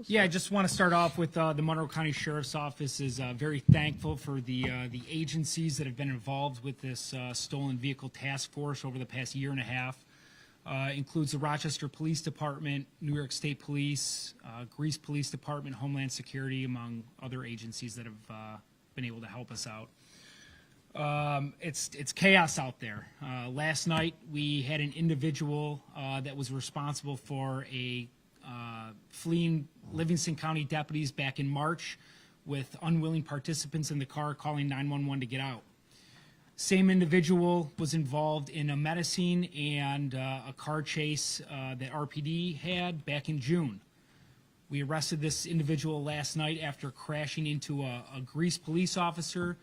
Yeah, I just want to start off with the Monroe County Sheriff's Office is very thankful for the agencies that have been involved with this stolen vehicle task force over the past year and a half. Includes the Rochester Police Department, New York State Police, Greece Police Department, Homeland Security, among other agencies that have been able to help us out. It's chaos out there. Last night we had an individual that was responsible for a fleeing Livingston County deputies back in March with unwilling participants in the car calling 911 to get out. Same individual was involved in a medicine and a car chase that RPD had back in June. We arrested this individual last night after crashing into a Greece police officer,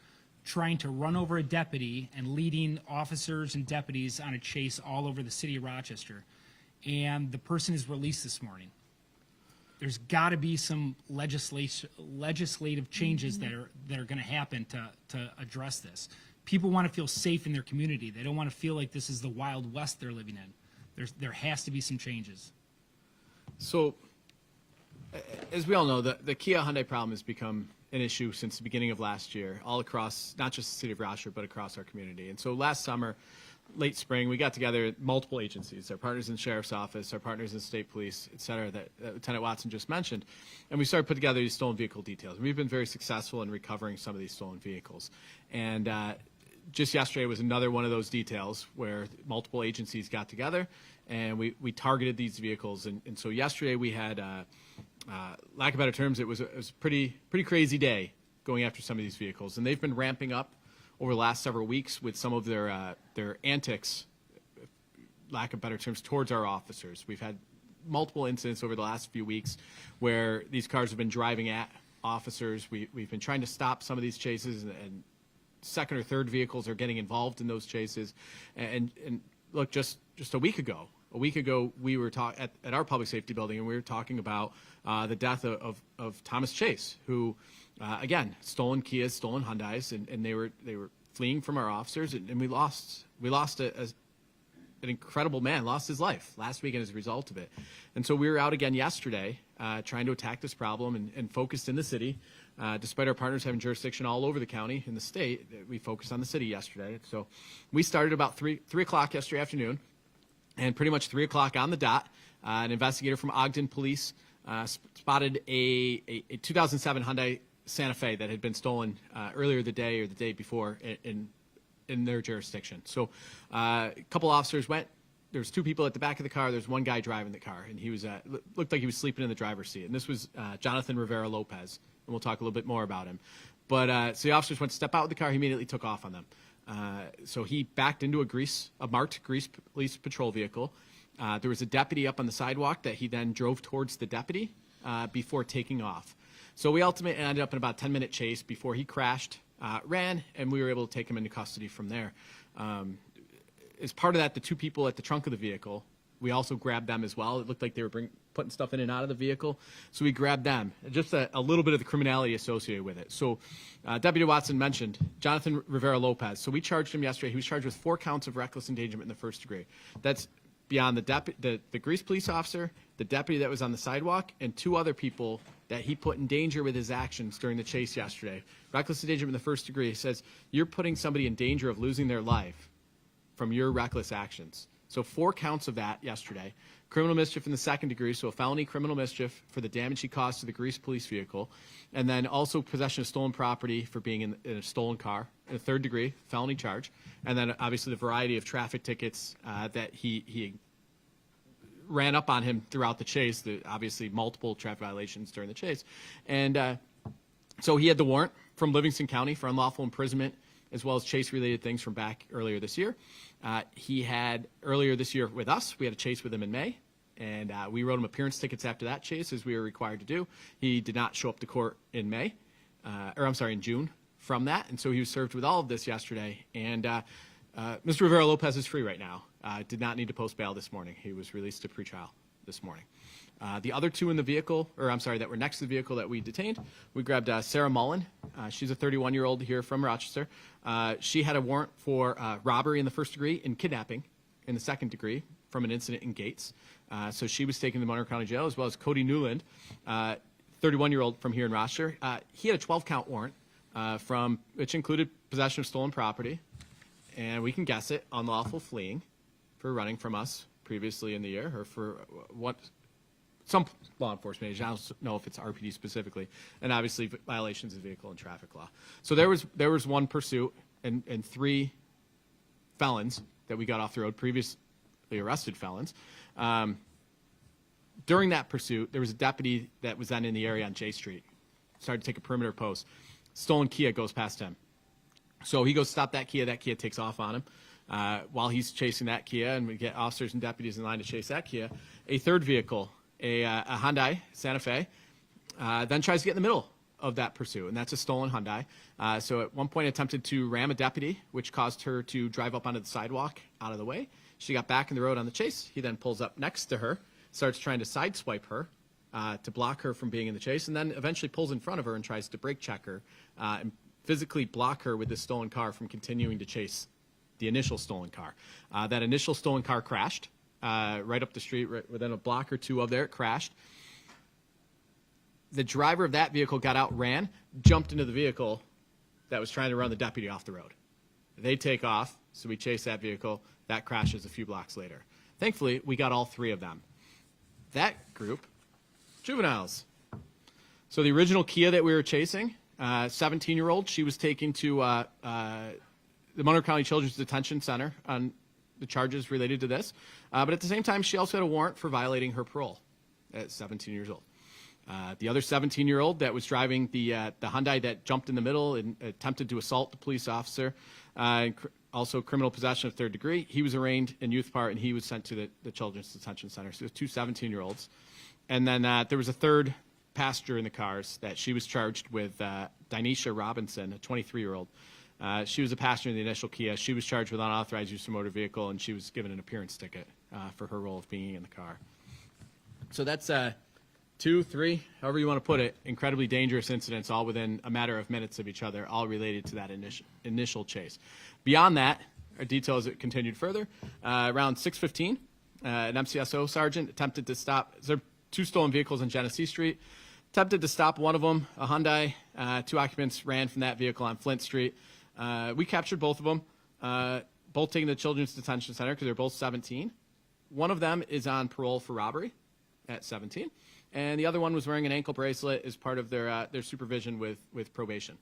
trying to run over a deputy and leading officers and deputies on a chase all over the city of Rochester. And the person is released this morning. There's got to be some legislative changes that are going to happen to address this. People want to feel safe in their community. They don't want to feel like this is the Wild West they're living in. There has to be some changes. So, as we all know, the Kia Hyundai problem has become an issue since the beginning of last year, all across not just the city of Rochester, but across our community. And so last summer, late spring, we got together multiple agencies, our partners in the Sheriff's Office, our partners in state police, et cetera, that Lieutenant Watson just mentioned, and we started putting together these stolen vehicle details. And we've been very successful in recovering some of these stolen vehicles. And just yesterday was another one of those details where multiple agencies got together and we targeted these vehicles. And so yesterday we had, lack of better terms, it was a pretty crazy day going after some of these vehicles. And they've been ramping up over the last several weeks with some of their antics, lack of better terms, towards our officers. We've had multiple incidents over the last few weeks where these cars have been driving at officers. We've been trying to stop some of these chases, and second or third vehicles are getting involved in those chases. And look, just a week ago we were at our public safety building, and we were talking about the death of Thomas Chase, who again, stolen Kias, stolen Hyundais, and they were fleeing from our officers, and we lost an incredible man, lost his life last weekend as a result of it. And so we were out again yesterday trying to attack this problem and focused in the city. Despite our partners having jurisdiction all over the county and the state, we focused on the city yesterday. So we started about 3 o'clock yesterday afternoon, and pretty much 3 o'clock on the dot, an investigator from Ogden Police spotted a 2007 Hyundai Santa Fe that had been stolen earlier the day or the day before in their jurisdiction. So a couple officers went. There's two people at the back of the car. There's one guy driving the car, and he was looked like he was sleeping in the driver's seat. And this was Jonathan Rivera Lopez, and we'll talk a little bit more about him. But so the officers went to step out of the car. He immediately took off on them. So he backed into a marked Greece police patrol vehicle. There was a deputy up on the sidewalk that he then drove towards the deputy before taking off. So we ultimately ended up in about a 10-minute chase before he crashed, ran, and we were able to take him into custody from there. As part of that, the two people at the trunk of the vehicle, we also grabbed them as well. It looked like they were putting stuff in and out of the vehicle, so we grabbed them. Just a little bit of the criminality associated with it. So Deputy Watson mentioned Jonathan Rivera Lopez. So we charged him yesterday. He was charged with 4 counts of reckless endangerment in the first degree. That's beyond the Greece police officer, the deputy that was on the sidewalk, and 2 other people that he put in danger with his actions during the chase yesterday. Reckless endangerment in the first degree says you're putting somebody in danger of losing their life from your reckless actions. So 4 counts of that yesterday. Criminal mischief in the second degree, so a felony criminal mischief for the damage he caused to the Greece police vehicle. And then also possession of stolen property for being in a stolen car in a third degree, felony charge. And then obviously the variety of traffic tickets that he ran up on him throughout the chase, obviously multiple traffic violations during the chase. And so he had the warrant from Livingston County for unlawful imprisonment, as well as chase-related things from back earlier this year. He had, earlier this year with us, we had a chase with him in May, and we wrote him appearance tickets after that chase, as we were required to do. He did not show up to court in in June from that, and so he was served with all of this yesterday. And Mr. Rivera Lopez is free right now. Did not need to post bail this morning. He was released to pretrial this morning. The other 2 in the vehicle, that were next to the vehicle that we detained, we grabbed Sarah Mullen. She's a 31-year-old here from Rochester. She had a warrant for robbery in the first degree and kidnapping in the second degree from an incident in Gates. So she was taken to Monroe County Jail, as well as Cody Newland. 31-year-old from here in Rochester. He had a 12-count warrant which included possession of stolen property, and we can guess it, unlawful fleeing for running from us previously in the year, or for some law enforcement agent. I don't know if it's RPD specifically, and obviously violations of vehicle and traffic law. So there was one pursuit and 3 felons that we got off the road, previously arrested felons. During that pursuit, there was a deputy that was then in the area on J Street, started to take a perimeter post. Stolen Kia goes past him. So he goes stop that Kia takes off on him. While he's chasing that Kia, and we get officers and deputies in line to chase that Kia, a third vehicle, a Hyundai Santa Fe, then tries to get in the middle of that pursuit, and that's a stolen Hyundai. So at one point attempted to ram a deputy, which caused her to drive up onto the sidewalk out of the way. She got back in the road on the chase. He then pulls up next to her, starts trying to sideswipe her to block her from being in the chase, and then eventually pulls in front of her and tries to brake check her and physically block her with the stolen car from continuing to chase the initial stolen car. That initial stolen car crashed right up the street, right within a block or two of there. It crashed. The driver of that vehicle got out, ran, jumped into the vehicle that was trying to run the deputy off the road. They take off, so we chase that vehicle. That crashes a few blocks later. Thankfully, we got all 3 of them. That group, juveniles. So the original Kia that we were chasing, 17-year-old, she was taken to the Montgomery County Children's Detention Center on the charges related to this. But at the same time, she also had a warrant for violating her parole at 17 years old. The other 17-year-old that was driving the Hyundai that jumped in the middle and attempted to assault the police officer, also criminal possession of 3rd degree, he was arraigned in youth part, and he was sent to the Children's Detention Center. So it was 2 17-year-olds. And then there was a third passenger in the cars that she was charged with, Dinesha Robinson, a 23-year-old. She was a passenger in the initial Kia. She was charged with unauthorized use of motor vehicle, and she was given an appearance ticket for her role of being in the car. So that's 2, 3, however you want to put it, incredibly dangerous incidents, all within a matter of minutes of each other, all related to that initial chase. Beyond that, our details continued further. Around 6:15, an MCSO sergeant attempted to stop. There are 2 stolen vehicles on Genesee Street. Attempted to stop one of them, a Hyundai. 2 occupants ran from that vehicle on Flint Street. We captured both of them, both taken to the Children's Detention Center because they're both 17. One of them is on parole for robbery at 17. And the other one was wearing an ankle bracelet as part of their supervision with probation.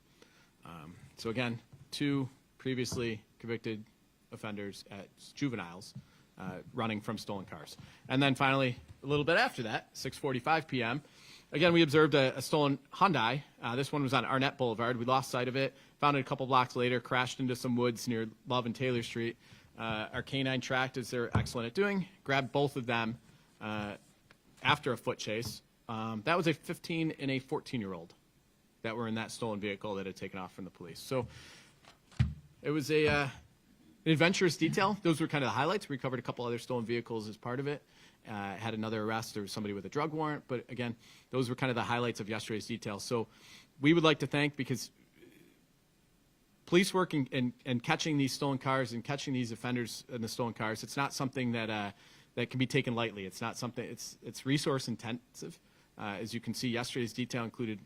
So again, 2 previously convicted offenders at juveniles running from stolen cars. And then finally, a little bit after that, 6:45 p.m., again, we observed a stolen Hyundai. This one was on Arnett Boulevard. We lost sight of it, found it a couple blocks later, crashed into some woods near Love and Taylor Street. Our canine tracked, as they're excellent at doing, grabbed both of them after a foot chase. That was a 15 and a 14-year-old that were in that stolen vehicle that had taken off from the police. So it was an adventurous detail. Those were kind of the highlights. We recovered a couple other stolen vehicles as part of it. Had another arrest. There was somebody with a drug warrant. But again, those were kind of the highlights of yesterday's details. So we would like to thank, because police work and catching these stolen cars and catching these offenders in the stolen cars, it's not something that can be taken lightly. It's not something, it's resource intensive. As you can see, yesterday's detail included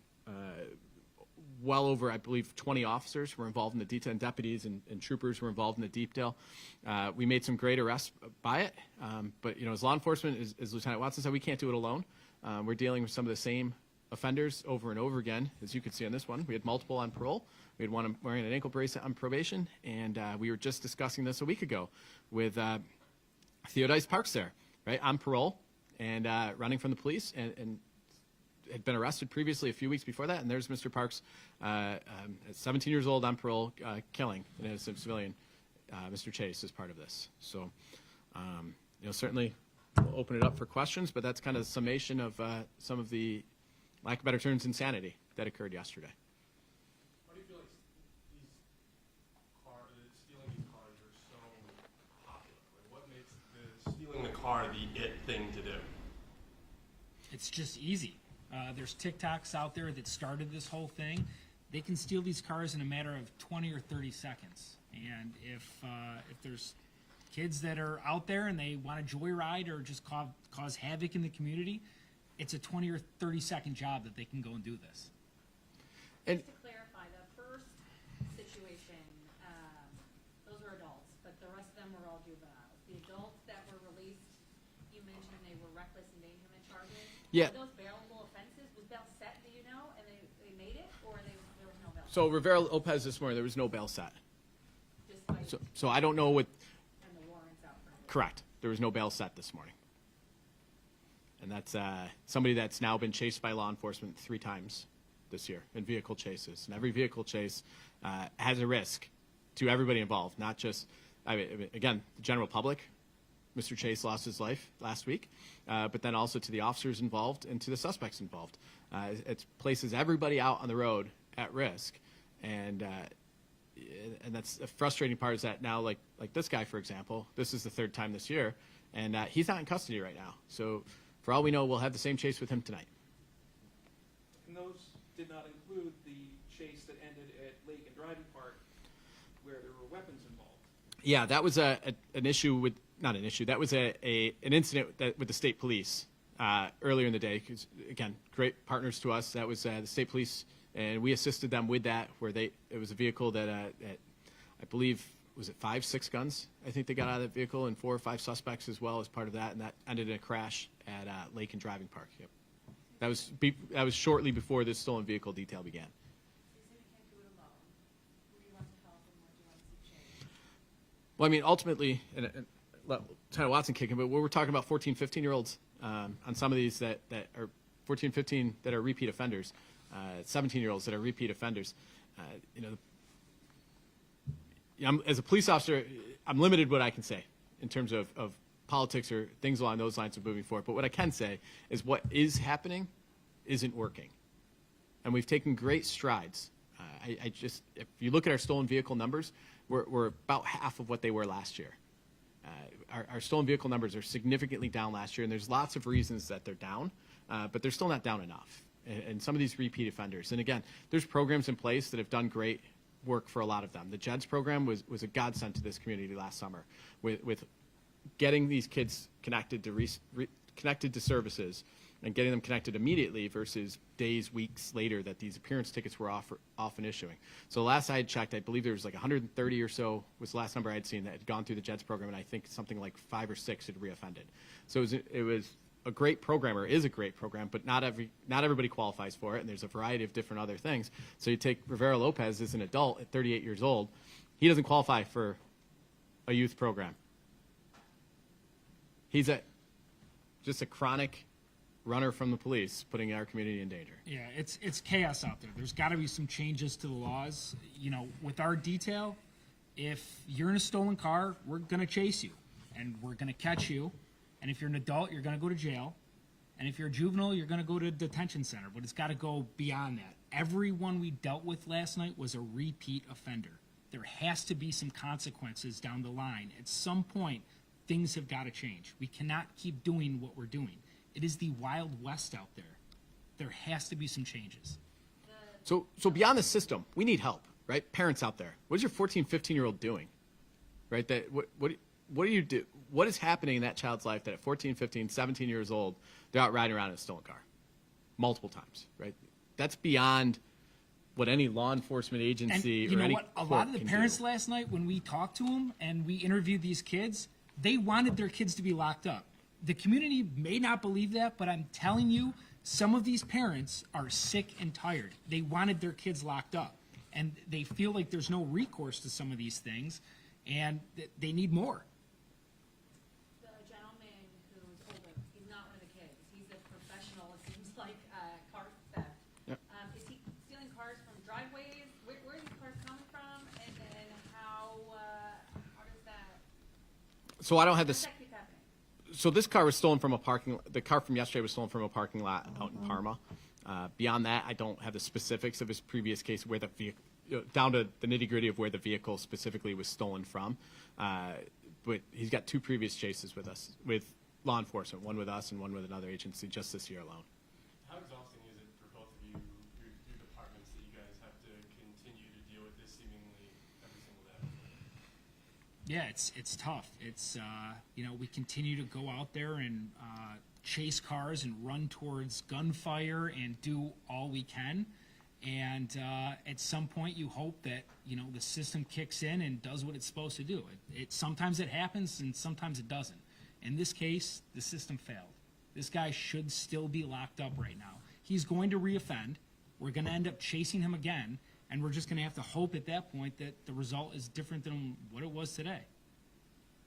well over, I believe, 20 officers were involved in the detail, and deputies and troopers were involved in the detail. We made some great arrests by it, but as law enforcement, as Lieutenant Watson said, we can't do it alone. We're dealing with some of the same offenders over and over again, as you can see on this one. We had multiple on parole. We had one wearing an ankle bracelet on probation, and we were just discussing this a week ago with Theodise Parks there, right, on parole and running from the police, and had been arrested previously a few weeks before that. And there's Mr. Parks, 17 years old on parole, killing an innocent civilian, Mr. Chase, as part of this. So, certainly we'll open it up for questions, but that's kind of the summation of some of the, lack of better terms, insanity that occurred yesterday. Why do you feel like stealing these cars are so popular? Like, what makes stealing the car the it thing to do? It's just easy. There's TikToks out there that started this whole thing. They can steal these cars in a matter of 20 or 30 seconds. And if there's kids that are out there and they want to joyride or just cause havoc in the community, it's a 20 or 30-second job that they can go and do this. And Just to clarify, the first situation, those were adults, but the rest of them were all juveniles. The adults that were released, you mentioned they were reckless endangerment charges. Yeah. Were those bailable offenses? Was bail set, do you know, and they made it, or there was no bail? so Rivera Lopez this morning, there was no bail set. Just like, So I don't know what, and the warrants out for it. correct. There was no bail set this morning. And that's somebody that's now been chased by law enforcement 3 times this year in vehicle chases. And every vehicle chase has a risk to everybody involved, not just, again, the general public. Mr. Chase lost his life last week, but then also to the officers involved and to the suspects involved. It places everybody out on the road at risk. And that's the frustrating part is that now, like this guy, for example, this is the 3rd time this year, and he's not in custody right now. So for all we know, we'll have the same chase with him tonight. And those did not include the chase that ended at Lake and Driving Park where there were weapons involved. Yeah, that was an issue with, not an issue, that was an incident with the state police earlier in the day. Because, again, great partners to us. That was the state police, and we assisted them with that, where it was a vehicle that I believe, was it 5, 6 guns? I think they got out of that vehicle, and 4 or 5 suspects as well as part of that, and that ended in a crash at Lake and Driving Park. Yep. That was shortly before this stolen vehicle detail began. So you said you can't do it alone. Who do you want to help and what do you want to see change? Well, I mean, ultimately, and let Lieutenant Watson kick in, but we're talking about 14, 15-year-olds on some of these that are 14, 15 that are repeat offenders, 17-year-olds that are repeat offenders. As a police officer, I'm limited what I can say in terms of politics or things along those lines of moving forward. But what I can say is what is happening isn't working. And we've taken great strides. If you look at our stolen vehicle numbers, we're about half of what they were last year. Our stolen vehicle numbers are significantly down last year, and there's lots of reasons that they're down, but they're still not down enough. And some of these repeat offenders, and again, there's programs in place that have done great work for a lot of them. The JEDS program was a godsend to this community last summer with getting these kids connected to services and getting them connected immediately versus days, weeks later that these appearance tickets were often issuing. So last I had checked, I believe there was like 130 or so was the last number I had seen that had gone through the JEDS program, and I think something like 5 or 6 had reoffended. So it was a great program, or is a great program, but not everybody qualifies for it, and there's a variety of different other things. So you take Rivera Lopez as an adult at 38 years old, he doesn't qualify for a youth program. He's just a chronic runner from the police, putting our community in danger. Yeah, it's chaos out there. There's got to be some changes to the laws. With our detail, if you're in a stolen car, we're going to chase you, and we're going to catch you. And if you're an adult, you're going to go to jail. And if you're a juvenile, you're going to go to a detention center. But it's got to go beyond that. Everyone we dealt with last night was a repeat offender. There has to be some consequences down the line. At some point, things have got to change. We cannot keep doing what we're doing. It is the Wild West out there. There has to be some changes. So beyond the system, we need help, right? Parents out there, what is your 14, 15-year-old doing, right? What do you do? What is happening in that child's life that at 14, 15, 17 years old, they're out riding around in a stolen car multiple times, right? That's beyond what any law enforcement agency and you or know any what? A court lot of the can parents do. last night, when we talked to them and we interviewed these kids, they wanted their kids to be locked up. The community may not believe that, but I'm telling you, some of these parents are sick and tired. They wanted their kids locked up, and they feel like there's no recourse to some of these things, and they need more. The gentleman who's older, he's not one of the kids. He's a professional, it seems like, car theft. Yep. Is he stealing cars from driveways? Where are these cars coming from? And then how does that, So I don't have how does this. that keep happening? So this car was stolen from a parking. The car from yesterday was stolen from a parking lot out in Parma. Beyond that, I don't have the specifics of his previous case, where the vehicle, down to the nitty gritty of where the vehicle specifically was stolen from. But he's got 2 previous chases with us, with law enforcement, one with us and one with another agency, just this year alone. How exhausting is it for both of you, your departments, that you guys have to continue to deal with this seemingly every single day? Yeah, it's tough. It's we continue to go out there and chase cars and run towards gunfire and do all we can. And at some point, you hope that, you know, the system kicks in and does what it's supposed to do. Sometimes it happens and sometimes it doesn't. In this case, the system failed. This guy should still be locked up right now. He's going to reoffend. We're going to end up chasing him again, and we're just going to have to hope at that point that the result is different than what it was today.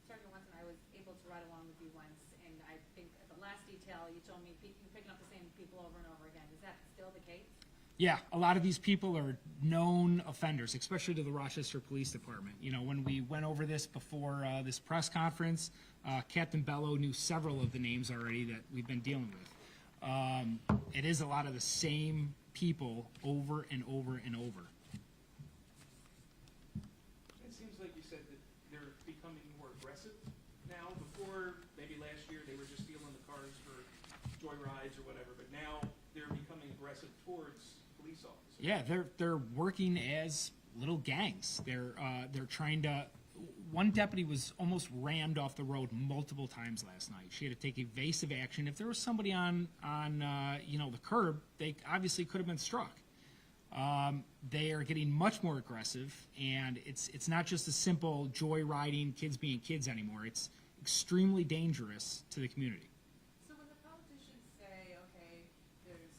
Sergeant Watson, I was able to ride along with you once, and I think at the last detail, you told me you're picking up the same people over and over again. Is that still the case? Yeah, a lot of these people are known offenders, especially to the Rochester Police Department. You know, when we went over this before this press conference, Captain Bello knew several of the names already that we've been dealing with. It is a lot of the same people over and over and over. It seems like you said that they're becoming more aggressive now. Before, maybe last year, they were just stealing the cars for joyrides or whatever, but now they're becoming aggressive towards police officers. Yeah, they're working as little gangs. They're trying to. One deputy was almost rammed off the road multiple times last night. She had to take evasive action. If there was somebody on you know, the curb, they obviously could have been struck. They are getting much more aggressive, and it's not just a simple joyriding, kids being kids anymore. It's extremely dangerous to the community. So when the politicians say, okay, there's,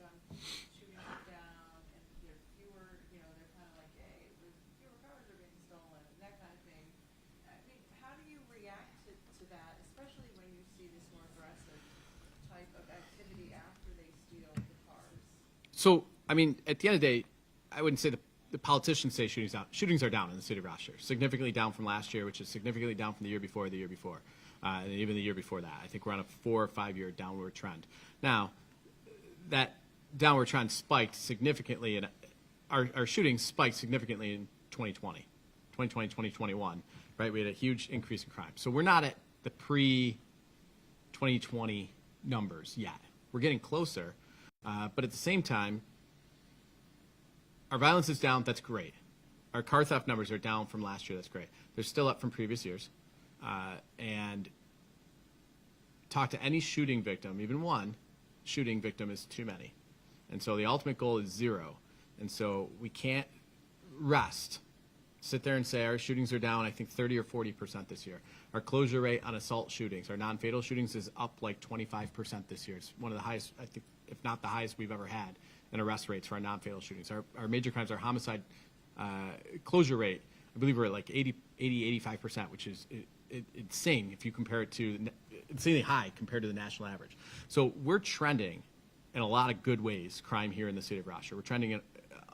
gun shootings are down, and there are fewer, they're kind of like, hey, fewer cars are being stolen, and that kind of thing. I mean, how do you react to that, especially when you see this more aggressive type of activity after they steal the cars? So, I mean, at the end of the day, I wouldn't say the politicians say shootings down. Shootings are down in the city of Rochester, significantly down from last year, which is significantly down from the year before, and even the year before that. I think we're on a 4 or 5 year downward trend. Now, that downward trend spiked significantly, and our shootings spiked significantly in 2020, 2021, right? We had a huge increase in crime. So we're not at the pre-2020 numbers yet. We're getting closer, but at the same time, our violence is down. That's great. Our car theft numbers are down from last year. That's great. They're still up from previous years. And talk to any shooting victim, even one shooting victim is too many. And so the ultimate goal is 0. And so we can't rest, sit there and say our shootings are down, I think 30 or 40% this year. Our closure rate on assault shootings, our non-fatal shootings is up like 25% this year. It's one of the highest, I think, if not the highest we've ever had in arrest rates for our non-fatal shootings. Our major crimes, our homicide closure rate, I believe we're at like 85%, which is insane if you compare it to, insanely high compared to the national average. So we're trending in a lot of good ways, crime here in the city of Rochester. We're trending in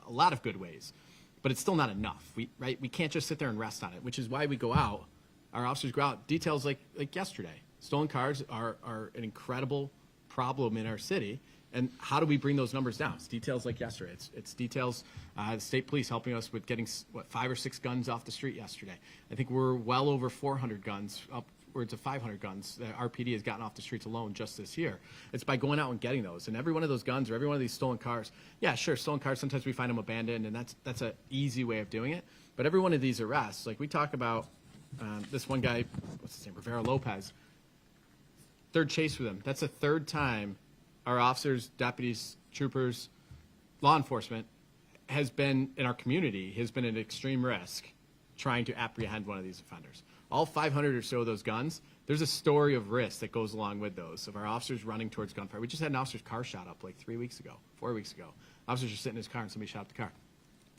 a lot of good ways, but it's still not enough. We can't just sit there and rest on it, which is why we go out. Our officers go out. Details like yesterday. Stolen cars are an incredible problem in our city. And how do we bring those numbers down? It's details like yesterday. It's details, the state police helping us with getting, 5 or 6 guns off the street yesterday. I think we're well over 400 guns, upwards of 500 guns that RPD has gotten off the streets alone just this year. It's by going out and getting those. And every one of those guns or every one of these stolen cars, yeah, sure, stolen cars, sometimes we find them abandoned, and that's an easy way of doing it. But every one of these arrests, like we talk about this one guy, what's his name, Rivera Lopez, 3rd chase with him. That's the 3rd time our officers, deputies, troopers, law enforcement has been in our community, has been at extreme risk trying to apprehend one of these offenders. All 500 or so of those guns, there's a story of risk that goes along with those, of our officers running towards gunfire. We just had an officer's car shot up like 4 weeks ago. Officers are sitting in his car and somebody shot up the car.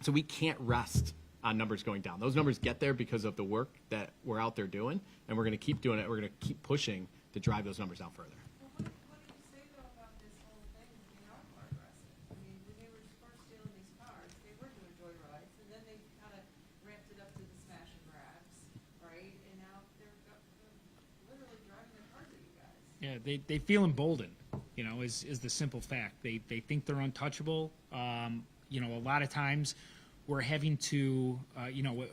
So we can't rest on numbers going down. Those numbers get there because of the work that we're out there doing, and we're going to keep doing it. We're going to keep pushing to drive those numbers down further. Well, what do you say, though, about this whole thing when they are more aggressive? I mean, when they were first stealing these cars, they were doing joyrides, and then they kind of ramped it up to the smash and grabs, right? And now they're literally driving their cars at you guys. Yeah, they feel emboldened, is the simple fact. They think they're untouchable. A lot of times we're having to,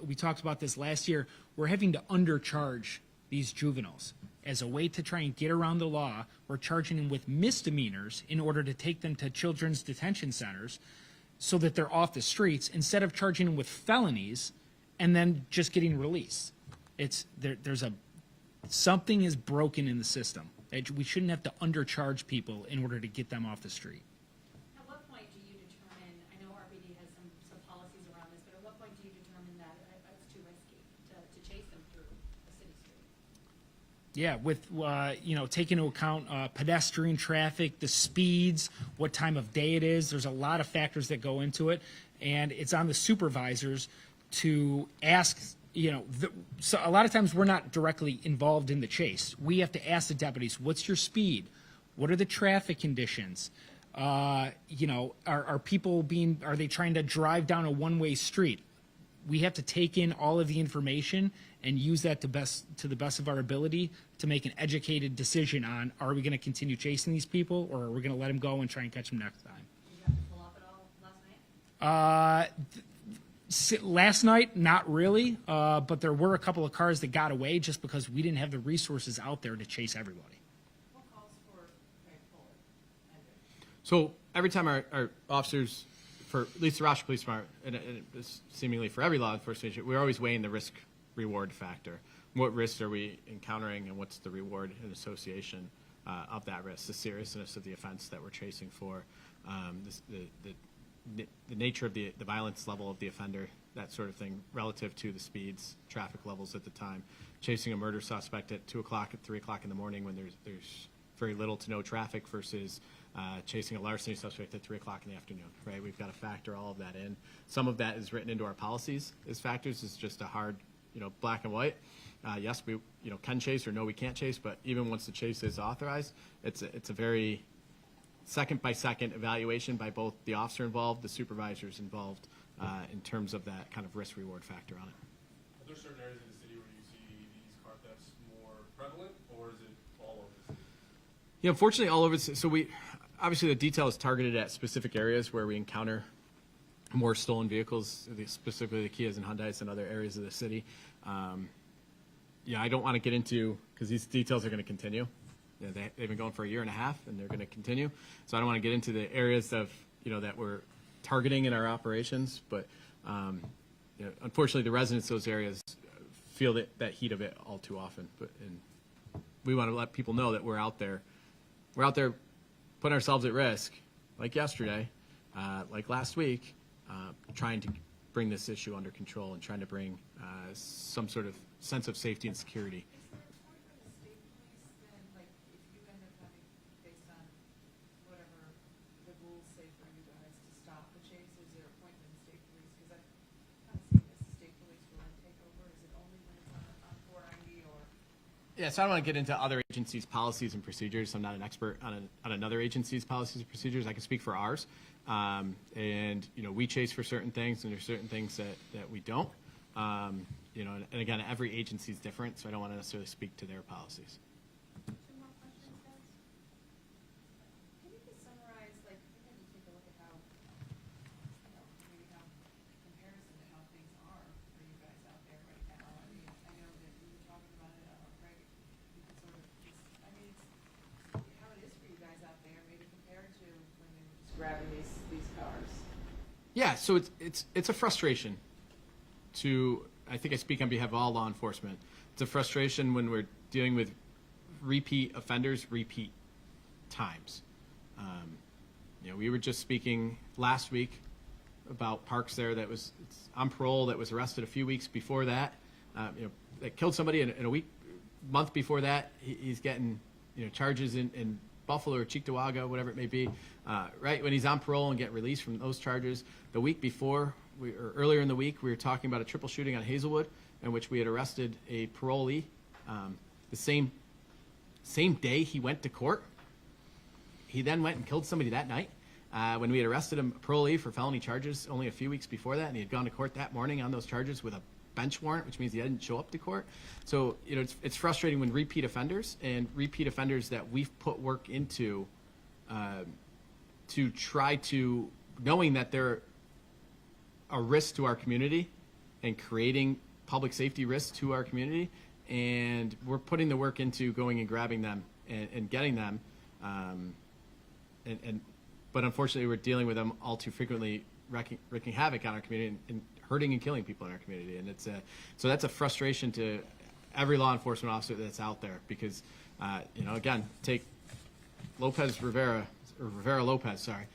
we talked about this last year, we're having to undercharge these juveniles. As a way to try and get around the law, we're charging them with misdemeanors in order to take them to children's detention centers so that they're off the streets, instead of charging them with felonies and then just getting released. Something is broken in the system. that we shouldn't have to undercharge people in order to get them off the street. At what point do you determine, I know RBD has some policies around this, but at what point do you determine that it's too risky to chase them through a city street? Yeah, with, taking into account pedestrian traffic, the speeds, what time of day it is, there's a lot of factors that go into it. And it's on the supervisors to ask, so a lot of times we're not directly involved in the chase. We have to ask the deputies, what's your speed? What are the traffic conditions? Are they trying to drive down a one-way street? We have to take in all of the information and use that to the best of our ability to make an educated decision on, are we going to continue chasing these people, or are we going to let them go and try and catch them next time? Did you have to pull off at all last night? Last night, not really, but there were a couple of cars that got away just because we didn't have the resources out there to chase everybody. What calls for a pull it? So every time our officers, for at least the Rochester Police Department, and it's seemingly for every law enforcement agency, we're always weighing the risk-reward factor. What risks are we encountering, and what's the reward in association of that risk, the seriousness of the offense that we're chasing for, the nature of the violence level of the offender, that sort of thing, relative to the speeds, traffic levels at the time. Chasing a murder suspect at 2 o'clock, at 3 o'clock in the morning when there's very little to no traffic versus chasing a larceny suspect at 3 o'clock in the afternoon, right? We've got to factor all of that in. Some of that is written into our policies as factors. It's just a hard, black and white. Yes, we, can chase, or no, we can't chase, but even once the chase is authorized, it's a very second-by-second evaluation by both the officer involved, the supervisors involved, in terms of that kind of risk-reward factor on it. Are there certain areas of the city where you see these car thefts more prevalent, or is it all over the city? Yeah, unfortunately, all over. So obviously the detail is targeted at specific areas where we encounter more stolen vehicles, specifically the Kias and Hyundais and other areas of the city. I don't want to get into, because these details are going to continue. They've been going for a year and a half, and they're going to continue. So I don't want to get into the areas of that we're targeting in our operations. But unfortunately, the residents of those areas feel that heat of it all too often. And we want to let people know that we're out there. We're out there putting ourselves at risk, like yesterday, like last week, trying to bring this issue under control and trying to bring some sort of sense of safety and security. Is there a point where the state police then, like, if you end up having, based on whatever the rules say for you guys to stop the chase, is there a point when the state police, because I've kind of seen this, the state police will then take over, is it only when it's on 490 or? Yeah, so I don't want to get into other agencies' policies and procedures. I'm not an expert on another agency's policies and procedures. I can speak for ours. We chase for certain things, and there's certain things that we don't. And again, every agency is different, so I don't want to necessarily speak to their policies. Two more questions, guys? Can you just summarize, like, maybe take a look at how, maybe how comparison to how things are for you guys out there right now? I mean, I know that you were talking about it, Greg, you could sort of just, I mean, it's how it is for you guys out there, maybe compared to when they were just grabbing these cars. Yeah, so it's a frustration to, I think I speak on behalf of all law enforcement. It's a frustration when we're dealing with repeat offenders, repeat times. We were just speaking last week about Parks there it's on parole that was arrested a few weeks before that. That killed somebody in a month before that. He's getting charges in Buffalo or Cheektowaga, whatever it may be, right when he's on parole and get released from those charges. The week before, or earlier in the week, we were talking about a triple shooting on Hazelwood, in which we had arrested a parolee. The same day he went to court, he then went and killed somebody that night. When we had arrested him, parolee, for felony charges only a few weeks before that, and he had gone to court that morning on those charges with a bench warrant, which means he didn't show up to court. So it's frustrating when repeat offenders that we've put work into to try to, knowing that they're a risk to our community and creating public safety risks to our community, and we're putting the work into going and grabbing them and getting them, but unfortunately we're dealing with them all too frequently, wreaking havoc on our community and hurting and killing people in our community. And so that's a frustration to every law enforcement officer that's out there because, again, take Rivera Lopez, sorry.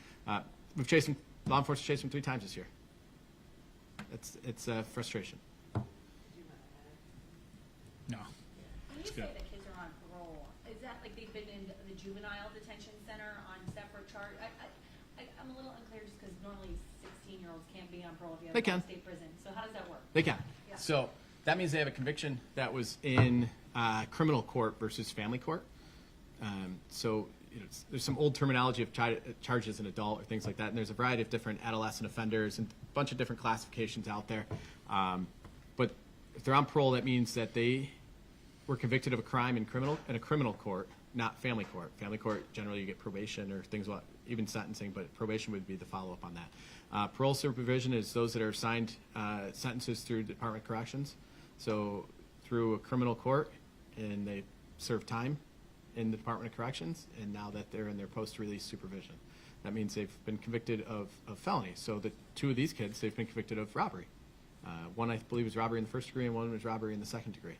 We've chased him, law enforcement chased him 3 times this year. It's frustration. No. When you say that kids are on parole, is that like they've been in the juvenile detention center on separate charge? I'm a little unclear just because normally 16-year-olds can't be on parole if you have They a can. state prison. So how does that work? They can. Yeah. So that means they have a conviction that was in criminal court versus family court. There's some old terminology of charges an adult or things like that, and there's a variety of different adolescent offenders and a bunch of different classifications out there. But if they're on parole, that means that they were convicted of a crime in a criminal court, not family court. Family court, generally you get probation or things like even sentencing, but probation would be the follow-up on that. Parole supervision is those that are assigned sentences through Department of Corrections, so through a criminal court, and they serve time in the Department of Corrections, and now that they're in their post-release supervision. That means they've been convicted of felonies. So the 2 of these kids, they've been convicted of robbery. One, I believe, was robbery in the first degree, and one was robbery in the second degree.